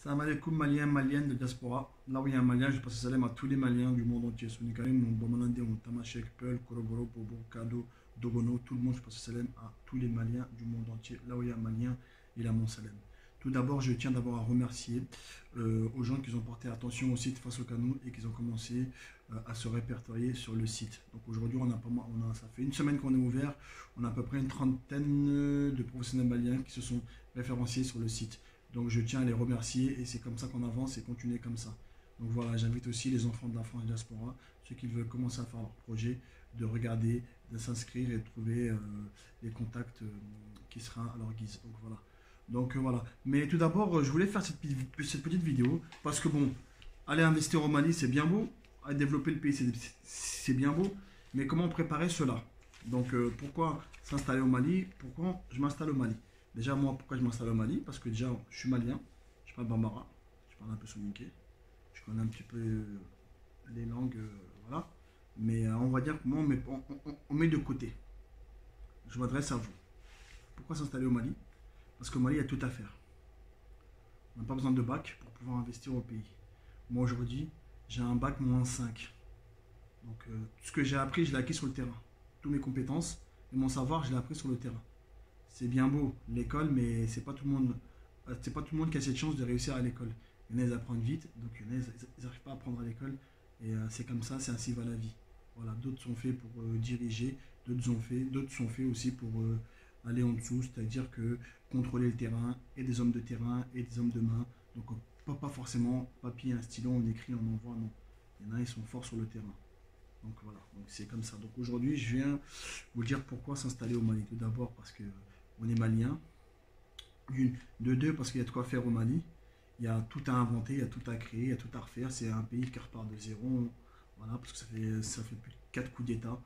Salam alaikum Maliens, Maliennes de diaspora. Là où il y a un Malien, je passe salam à tous les Maliens du monde entier. Sonikarim, Mbomanande, Tamashek, Peul, Koroboro, Bobo, Kado, Dogono, tout le monde, je passe salam à tous les Maliens du monde entier. Là où il y a un Malien, il a mon salam. Tout d'abord, je tiens d'abord à remercier aux gens qui ont porté attention au site Face au Canou et qui ont commencé à se répertorier sur le site. Donc aujourd'hui, ça fait une semaine qu'on est ouvert. On a à peu près une trentaine de professionnels maliens qui se sont référenciés sur le site. Donc je tiens à les remercier et c'est comme ça qu'on avance et continuer comme ça. Donc voilà, j'invite aussi les enfants de la France diaspora, ceux qui veulent commencer à faire leur projet, de regarder, de s'inscrire et de trouver les contacts qui sera à leur guise. Donc voilà. Voilà. Mais tout d'abord, je voulais faire cette petite vidéo parce que bon, aller investir au Mali, c'est bien beau, aller développer le pays, c'est bien beau, mais comment préparer cela? Donc pourquoi s'installer au Mali? Pourquoi je m'installe au Mali? Déjà, moi, pourquoi je m'installe au Mali? Parce que déjà, je suis malien, je parle bambara, je parle un peu soninké, je connais un petit peu les langues, voilà. Mais on va dire que moi, on met de côté. Je m'adresse à vous. Pourquoi s'installer au Mali? Parce qu'au Mali, il y a tout à faire. On n'a pas besoin de bac pour pouvoir investir au pays. Moi, aujourd'hui, j'ai un bac -5. Donc, tout ce que j'ai appris, je l'ai acquis sur le terrain. Toutes mes compétences et mon savoir, je l'ai appris sur le terrain. C'est bien beau l'école, mais c'est pas tout le monde qui a cette chance de réussir à l'école. Il y en a, ils apprennent vite, donc il y en a, ils n'arrivent pas à apprendre à l'école. Et c'est comme ça, c'est ainsi va la vie. Voilà, d'autres sont faits pour diriger, d'autres sont faits aussi pour aller en dessous, c'est-à-dire que contrôler le terrain, et des hommes de terrain, et des hommes de main. Donc pas forcément papier, un stylo, on écrit, on envoie, non. Il y en a, ils sont forts sur le terrain. Donc voilà, donc c'est comme ça. Donc aujourd'hui, je viens vous dire pourquoi s'installer au Mali. Tout d'abord parce que on est malien. De deux, parce qu'il y a de quoi faire au Mali. Il y a tout à inventer, il y a tout à créer, il y a tout à refaire. C'est un pays qui repart de zéro. Voilà, parce que ça fait plus de 4 coups d'État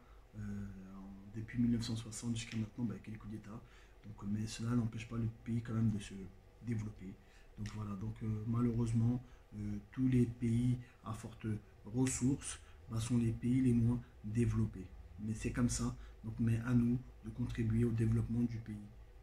depuis 1960 jusqu'à maintenant, bah, quel coup d'État. Donc, mais cela n'empêche pas le pays quand même de se développer. Donc voilà, donc malheureusement, tous les pays à forte ressources bah, sont les pays les moins développés. Mais c'est comme ça, donc mais à nous de contribuer au développement du pays.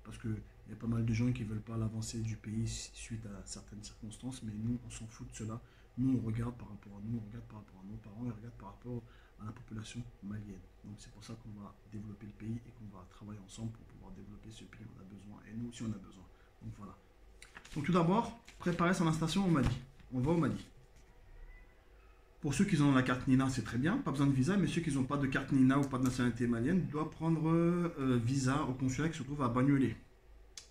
Parce qu'il y a pas mal de gens qui ne veulent pas l'avancée du pays suite à certaines circonstances, mais nous, on s'en fout de cela. Nous, on regarde par rapport à nous, on regarde par rapport à nos parents, et on regarde par rapport à la population malienne. Donc c'est pour ça qu'on va développer le pays et qu'on va travailler ensemble pour pouvoir développer ce pays. On a besoin, et nous aussi on a besoin. Donc voilà. Donc tout d'abord, préparer son installation au Mali. On va au Mali. Pour ceux qui ont la carte Nina, c'est très bien, pas besoin de visa, mais ceux qui n'ont pas de carte Nina ou pas de nationalité malienne doivent prendre visa au consulat qui se trouve à Bagnolet.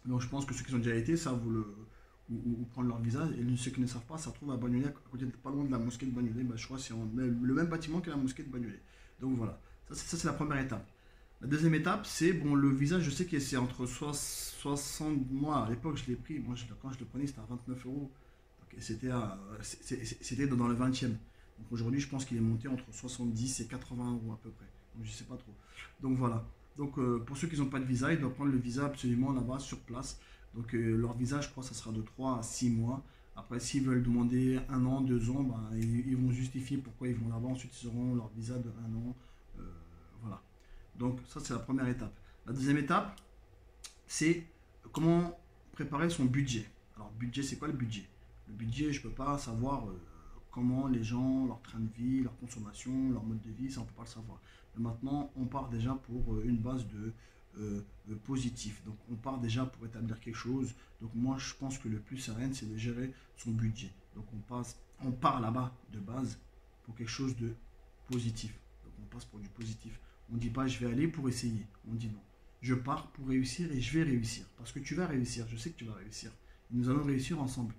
Donc je pense que ceux qui ont déjà été savent ou prendre leur visa, et ceux qui ne savent pas, ça se trouve à Bagnolet, à côté, pas loin de la mosquée de Bagnolet. Bah, je crois que c'est le même bâtiment que la mosquée de Bagnolet. Donc voilà, ça c'est la première étape. La deuxième étape, c'est, bon, le visa, je sais que c'est entre 60 mois, à l'époque je l'ai pris, moi quand je le prenais c'était à 29 euros. C'était dans le 20e. Donc aujourd'hui, je pense qu'il est monté entre 70 et 80 euros à peu près. Donc je sais pas trop. Donc voilà. Donc pour ceux qui n'ont pas de visa, ils doivent prendre le visa absolument là-bas sur place. Donc leur visa, je crois, ça sera de 3 à 6 mois. Après, s'ils veulent demander 1 an, 2 ans, ben, ils vont justifier pourquoi ils vont là-bas. Ensuite, ils auront leur visa de 1 an. Voilà. Donc ça, c'est la première étape. La deuxième étape, c'est comment préparer son budget. Alors, budget, c'est quoi le budget? Le budget, je ne peux pas savoir comment les gens, leur train de vie, leur consommation, leur mode de vie, ça on ne peut pas le savoir. Mais maintenant, on part déjà pour une base de positif. Donc on part déjà pour établir quelque chose. Donc moi je pense que le plus serein, c'est de gérer son budget. Donc on part là-bas de base pour quelque chose de positif. Donc on passe pour du positif. On ne dit pas je vais aller pour essayer. On dit non. Je pars pour réussir et je vais réussir. Parce que tu vas réussir, je sais que tu vas réussir. Et nous allons réussir ensemble.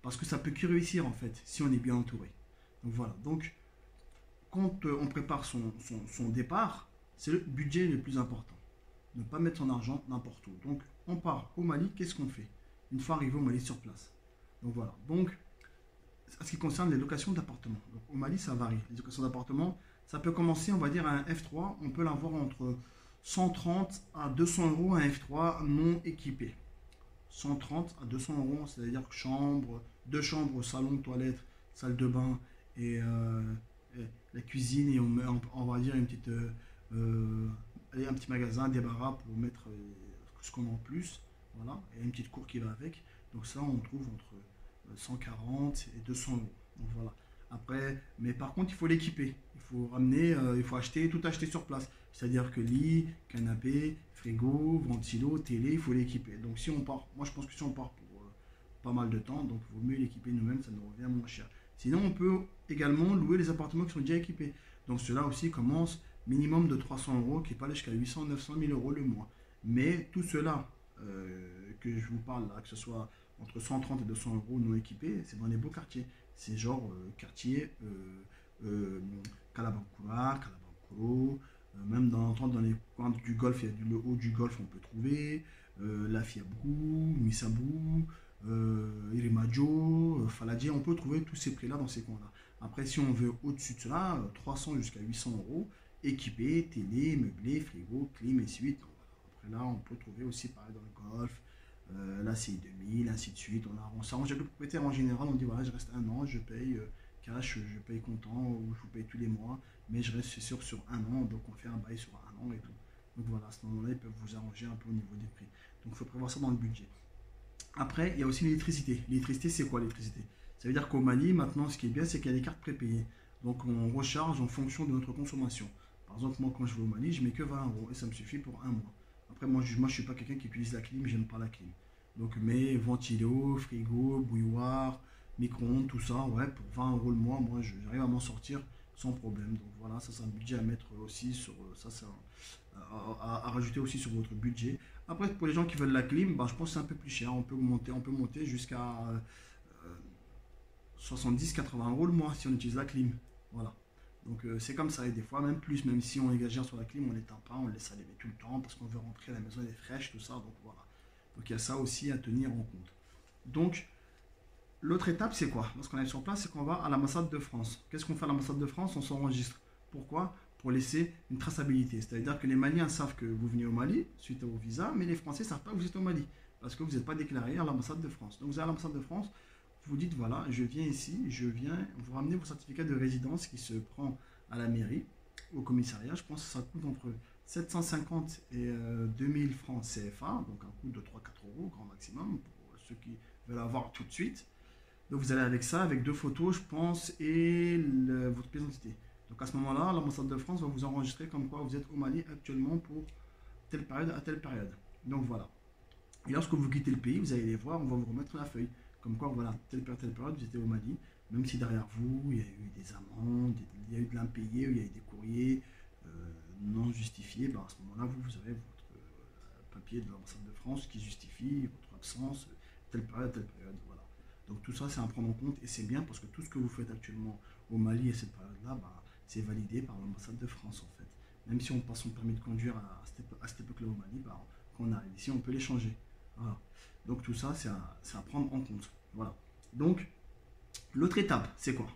Parce que ça peut que réussir en fait, si on est bien entouré. Donc voilà, donc quand on prépare son départ, c'est le budget le plus important. Ne pas mettre son argent n'importe où. Donc on part au Mali, qu'est-ce qu'on fait une fois arrivé au Mali sur place? Donc voilà, donc en ce qui concerne les locations d'appartements. Donc au Mali ça varie, les locations d'appartements, ça peut commencer on va dire à un F3, on peut l'avoir entre 130 à 200 euros un F3 non équipé. 130 à 200 euros, c'est-à-dire chambre, 2 chambres, salon, toilette, salle de bain et la cuisine et on va dire une petite, un petit magasin, un débarras pour mettre ce qu'on a en plus, voilà, et une petite cour qui va avec. Donc ça, on trouve entre 140 et 200 euros. Donc voilà. Après, mais par contre, il faut l'équiper. Il faut ramener, il faut acheter, tout acheter sur place. C'est-à-dire que lit, canapé, frigo, ventilo, télé, il faut l'équiper. Donc si on part, moi je pense que si on part pour pas mal de temps, donc il vaut mieux l'équiper nous-mêmes, ça nous revient moins cher. Sinon, on peut également louer les appartements qui sont déjà équipés. Donc cela aussi commence minimum de 300 euros, qui peut aller jusqu'à 800, 900 000 euros le mois. Mais tout cela que je vous parle là, que ce soit entre 130 et 200 euros non équipés, c'est dans les beaux quartiers. C'est genre quartier euh, Kalabankura, Kalabankoro, même dans les coins du golfe, il y a le haut du golfe, on peut trouver La Fiabrou, Misabou, Irimajo, Faladie, on peut trouver tous ces prix-là dans ces coins-là. Après, si on veut au-dessus de cela, 300 jusqu'à 800 euros, équipé, télé, meublé, frigo, clim, et suite. Donc, voilà. Après là, on peut trouver aussi pareil dans le golf, la CI 2000, ainsi de suite. On s'arrange avec le propriétaire en général, on dit voilà, je reste un an, je paye cash, je paye comptant, ou je vous paye tous les mois, mais je reste sûr sur un an, donc on fait un bail sur un an et tout. Donc voilà, à ce moment-là, ils peuvent vous arranger un peu au niveau des prix. Donc il faut prévoir ça dans le budget. Après, il y a aussi l'électricité. L'électricité, c'est quoi l'électricité? Ça veut dire qu'au Mali, maintenant, ce qui est bien, c'est qu'il y a des cartes prépayées. Donc on recharge en fonction de notre consommation. Par exemple, moi, quand je vais au Mali, je mets que 20 euros et ça me suffit pour un mois. Après, moi je suis pas quelqu'un qui utilise la clim, j'aime pas la clim. Donc, mes ventilo, frigo, bouilloire, micro-ondes, tout ça, ouais, pour 20 euros le mois, moi, j'arrive à m'en sortir sans problème. Donc, voilà, ça, c'est un budget à mettre aussi sur. Ça, c'est à rajouter aussi sur votre budget. Après, pour les gens qui veulent la clim, bah, je pense que c'est un peu plus cher. On peut monter jusqu'à 70-80 euros le mois si on utilise la clim. Voilà. Donc c'est comme ça, et des fois même plus, même si on exagère sur la clim, on l'éteint pas, on le laisse allumer tout le temps parce qu'on veut rentrer à la maison, elle est fraîche, tout ça, donc voilà. Donc il y a ça aussi à tenir en compte. Donc l'autre étape c'est quoi? Lorsqu'on est sur place, c'est qu'on va à l'ambassade de France. Qu'est-ce qu'on fait à l'ambassade de France? On s'enregistre. Pourquoi? Pour laisser une traçabilité. C'est-à-dire que les Maliens savent que vous venez au Mali suite au visa, mais les Français ne savent pas que vous êtes au Mali parce que vous n'êtes pas déclaré à l'ambassade de France. Donc vous allez à l'ambassade de France, vous dites voilà, je viens ici, je viens, vous ramenez vos certificats de résidence qui se prend à la mairie, au commissariat. Je pense que ça coûte entre 750 et 2000 francs CFA, donc un coût de 3-4 euros grand maximum pour ceux qui veulent avoir tout de suite. Donc vous allez avec ça, avec deux photos, je pense, et votre pièce d'identité. Donc à ce moment-là, l'ambassade de France va vous enregistrer comme quoi vous êtes au Mali actuellement pour telle période à telle période. Donc voilà. Et lorsque vous quittez le pays, vous allez les voir, on va vous remettre la feuille. Comme quoi, voilà, telle période, vous étiez au Mali. Même si derrière vous, il y a eu des amendes, il y a eu de l'impayé, il y a eu des courriers non justifiés, ben à ce moment-là, vous avez votre papier de l'ambassade de France qui justifie votre absence, telle période, voilà. Donc tout ça, c'est à prendre en compte et c'est bien parce que tout ce que vous faites actuellement au Mali et cette période-là, bah, c'est validé par l'ambassade de France en fait. Même si on passe son permis de conduire à cette époque-là au Mali, bah, quand on arrive ici, on peut les changer. Voilà. Donc tout ça, c'est à prendre en compte. Voilà. Donc, l'autre étape, c'est quoi?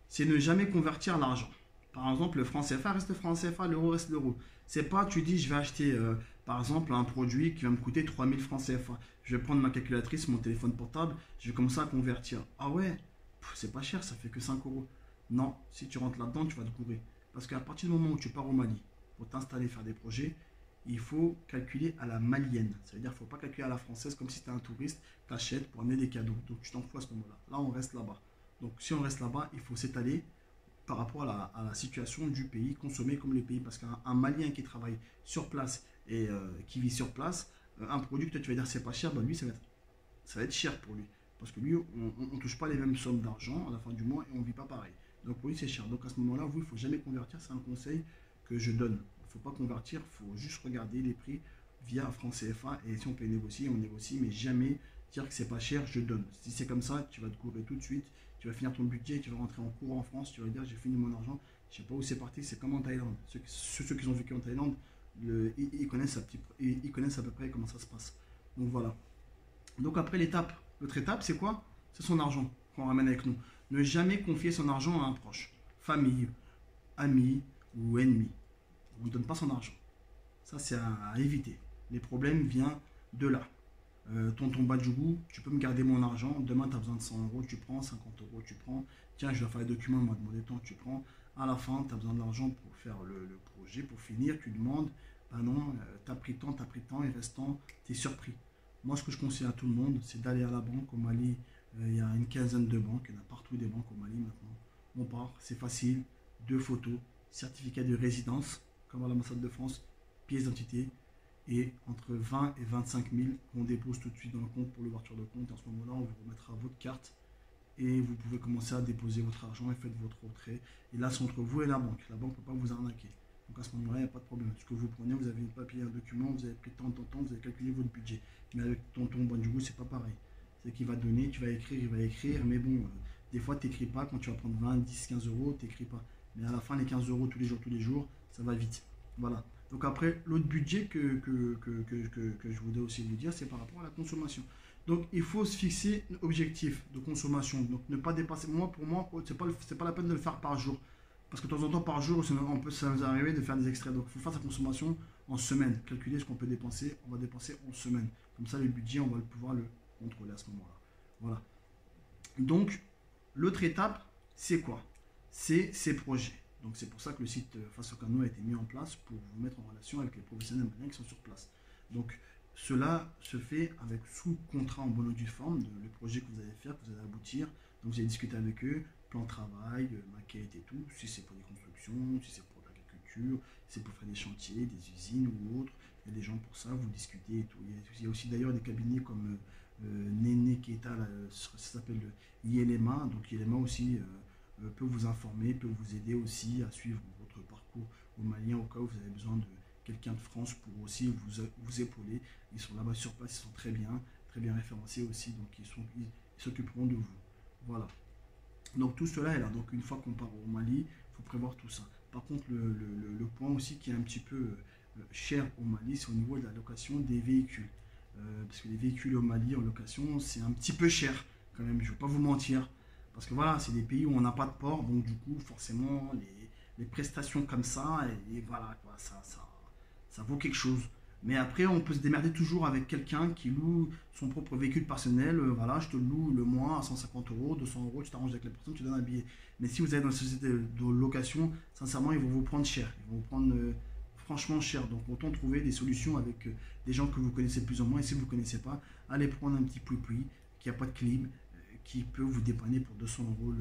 C'est ne jamais convertir l'argent. Par exemple, le franc CFA reste le franc CFA, l'euro reste l'euro. C'est pas, tu dis, je vais acheter, par exemple, un produit qui va me coûter 3000 francs CFA. Je vais prendre ma calculatrice, mon téléphone portable, je vais commencer à convertir. Ah ouais, c'est pas cher, ça fait que 5 euros. Non, si tu rentres là-dedans, tu vas te gourer. Parce qu'à partir du moment où tu pars au Mali pour t'installer, faire des projets, il faut calculer à la malienne. Ça veut dire qu'il ne faut pas calculer à la française comme si tu es un touriste, tu achètes pour amener des cadeaux. Donc tu t'en fous à ce moment-là. Là, on reste là-bas. Donc si on reste là-bas, il faut s'étaler par rapport à la situation du pays, consommer comme le pays. Parce qu'un Malien qui travaille sur place et qui vit sur place, un produit que toi, tu vas dire c'est pas cher, ben lui, ça va être cher pour lui. Parce que lui, on ne touche pas les mêmes sommes d'argent à la fin du mois et on ne vit pas pareil. Donc pour lui, c'est cher. Donc à ce moment-là, vous, il ne faut jamais convertir. C'est un conseil que je donne. Il ne faut pas convertir, il faut juste regarder les prix via franc CFA. Et si on peut négocier, on négocie, mais jamais dire que c'est pas cher, je donne. Si c'est comme ça, tu vas te courir tout de suite. Tu vas finir ton budget, tu vas rentrer en cours en France, tu vas dire j'ai fini mon argent, je sais pas où c'est parti, c'est comme en Thaïlande. Ceux qui ont vécu en Thaïlande, ils connaissent à peu près comment ça se passe. Donc voilà. Donc après l'autre étape, c'est quoi? C'est son argent qu'on ramène avec nous. Ne jamais confier son argent à un proche, famille, ami ou ennemi. On ne donne pas son argent. Ça, c'est à éviter. Les problèmes viennent de là. Tonton Badjougou, tu peux me garder mon argent. Demain, tu as besoin de 100 euros, tu prends. 50 euros, tu prends. Tiens, je dois faire les documents, moi, de mon temps, tu prends. À la fin, tu as besoin de l'argent pour faire le projet, pour finir. Tu demandes, ben non, tu as pris tant, et restant, tu es surpris. Moi, ce que je conseille à tout le monde, c'est d'aller à la banque au Mali. Il y a une quinzaine de banques, il y en a partout des banques au Mali maintenant. On part, c'est facile, 2 photos, certificat de résidence, comme à l'ambassade de France, pièce d'identité, et entre 20 et 25 000 qu'on dépose tout de suite dans le compte pour l'ouverture de compte. Et en ce moment-là, on vous remettra votre carte et vous pouvez commencer à déposer votre argent et faites votre retrait. Et là, c'est entre vous et la banque. La banque ne peut pas vous arnaquer. Donc à ce moment-là, il n'y a pas de problème. Ce que vous prenez, vous avez un papier, un document, vous avez pris tant, vous avez calculé votre budget. Mais avec tonton Bandjougou, c'est pas pareil. C'est qu'il va donner, tu vas écrire, il va écrire, mais bon, des fois, tu n'écris pas. Quand tu vas prendre 20, 10, 15 euros, tu n'écris pas. Mais à la fin, les 15 euros tous les jours, ça va vite. Voilà. Donc après, l'autre budget que je voudrais aussi vous dire, c'est par rapport à la consommation. Donc il faut se fixer un objectif de consommation. Donc ne pas dépasser. Pour moi, c'est pas la peine de le faire par jour. Parce que de temps en temps, par jour, ça nous arrive de faire des extraits. Donc il faut faire sa consommation en semaine. Calculer ce qu'on peut dépenser, on va dépenser en semaine. Comme ça, le budget, on va pouvoir le contrôler à ce moment-là. Voilà. Donc, l'autre étape, c'est quoi? C'est ces projets. Donc c'est pour ça que le site Face au Canot a été mis en place pour vous mettre en relation avec les professionnels maliens qui sont sur place. Donc cela se fait avec sous contrat en bonne et due forme, le projet que vous allez faire, que vous allez aboutir. Donc vous allez discuter avec eux, plan de travail, maquette et tout, si c'est pour des constructions, si c'est pour l'agriculture, si c'est pour faire des chantiers, des usines ou autres. Il y a des gens pour ça, vous discutez et tout. Il y a aussi d'ailleurs des cabinets comme Néné Keita, ça s'appelle ILMA, donc ILMA aussi peut vous informer, peut vous aider aussi à suivre votre parcours au Mali au cas où vous avez besoin de quelqu'un de France pour aussi vous épauler. Ils sont là-bas sur place, ils sont très bien référencés aussi, donc ils s'occuperont de vous. Voilà. Donc tout cela est là. Donc une fois qu'on part au Mali, il faut prévoir tout ça. Par contre, le point aussi qui est un petit peu cher au Mali, c'est au niveau de la location des véhicules. Parce que les véhicules au Mali en location, c'est un petit peu cher quand même, je ne vais pas vous mentir. Parce que voilà, c'est des pays où on n'a pas de port, donc du coup, forcément, les prestations comme ça, et voilà, quoi, ça vaut quelque chose. Mais après, on peut se démerder toujours avec quelqu'un qui loue son propre véhicule personnel. Voilà, je te loue le mois à 150 euros, 200 euros, tu t'arranges avec la personne, tu donnes un billet. Mais si vous êtes dans une société de location, sincèrement, ils vont vous prendre cher. Ils vont vous prendre franchement cher. Donc, autant trouver des solutions avec des gens que vous connaissez plus ou moins. Et si vous ne connaissez pas, allez prendre un petit pouipoui qui n'a pas de clim, qui peut vous dépanner pour 200 euros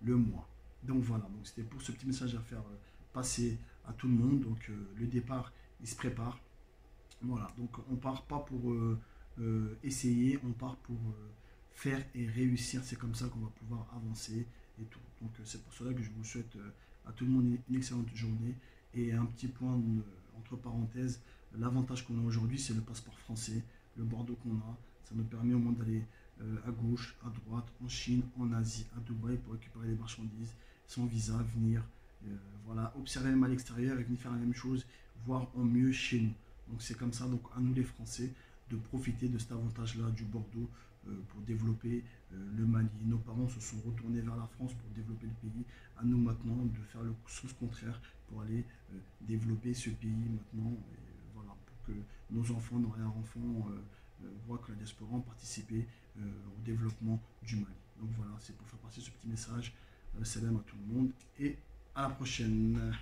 le mois. Donc voilà, donc c'était pour ce petit message à faire passer à tout le monde. Donc le départ, il se prépare. Voilà, donc on part pas pour essayer, on part pour faire et réussir. C'est comme ça qu'on va pouvoir avancer et tout. Donc c'est pour cela que je vous souhaite à tout le monde une excellente journée. Et un petit point entre parenthèses, l'avantage qu'on a aujourd'hui, c'est le passeport français, le Bordeaux qu'on a. Ça nous permet au moins d'aller à gauche, à droite, en Chine, en Asie, à Dubaï pour récupérer des marchandises, sans visa, venir, voilà, observer même à l'extérieur et venir faire la même chose, voire en mieux chez nous. Donc c'est comme ça, donc à nous les Français, de profiter de cet avantage-là du Bordeaux pour développer le Mali. Nos parents se sont retournés vers la France pour développer le pays. À nous maintenant de faire le sens contraire pour aller développer ce pays maintenant. Et, voilà, pour que nos enfants, nos arrière-enfants voient que la diaspora a participé au développement du Mali. Donc voilà, c'est pour faire passer ce petit message. Salam à tout le monde et à la prochaine.